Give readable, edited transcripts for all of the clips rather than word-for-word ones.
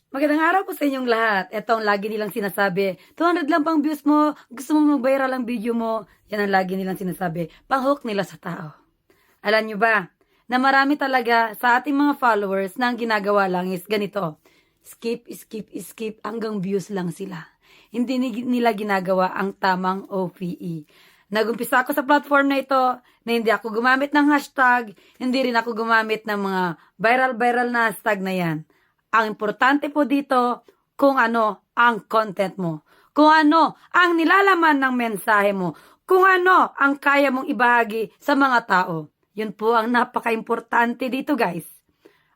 Magandang araw po sa inyong lahat. Ito ang lagi nilang sinasabi. 200 lang pang views mo. Gusto mo mag-viral ang video mo. Yan ang lagi nilang sinasabi. Pang-hook nila sa tao. Alam nyo ba, na marami talaga sa ating mga followers na ang ginagawa lang is ganito. Skip, skip, skip hanggang views lang sila. Hindi nila ginagawa ang tamang OPE. Nagumpisa ako sa platform na ito na hindi ako gumamit ng hashtag, hindi rin ako gumamit ng mga viral na hashtag na yan. Ang importante po dito, kung ano ang content mo. Kung ano ang nilalaman ng mensahe mo. Kung ano ang kaya mong ibahagi sa mga tao. Yun po ang napaka-importante dito, guys.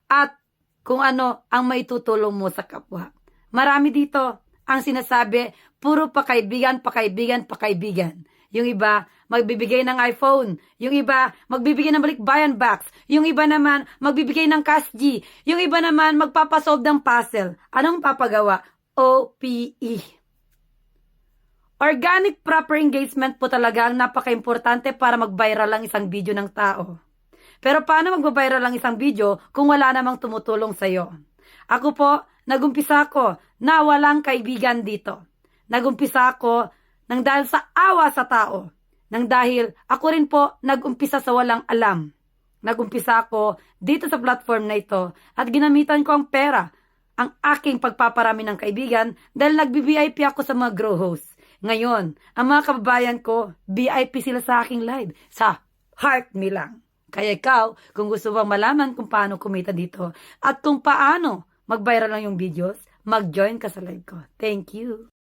At kung ano ang maitutulong mo sa kapwa. Marami dito ang sinasabi, puro pakaibigan. Yung iba, magbibigay ng iPhone. Yung iba, magbibigay ng balikbayan box. Yung iba naman, magbibigay ng cash G. Yung iba naman, magpapasolve ng puzzle. Anong papagawa? OPE. Organic proper engagement po talaga ang napaka-importante para mag-viral ang isang video ng tao. Pero paano mag-viral ang isang video kung wala namang tumutulong sa'yo? Ako po, nagumpisa ako na walang kaibigan dito. Nagumpisa ako nang dahil sa awa sa tao. Nang dahil ako rin po nagumpisa sa walang alam. Nagumpisa ako dito sa platform na ito at ginamitan ko ang pera, ang aking pagpaparami ng kaibigan dahil nagbi-VIP ako sa mga grow hosts. Ngayon, ang mga kababayan ko, VIP sila sa aking live, sa heart me lang. Kaya ikaw, kung gusto bang malaman kung paano kumita dito at kung paano mag-viral lang yung videos, mag-join ka sa live ko. Thank you.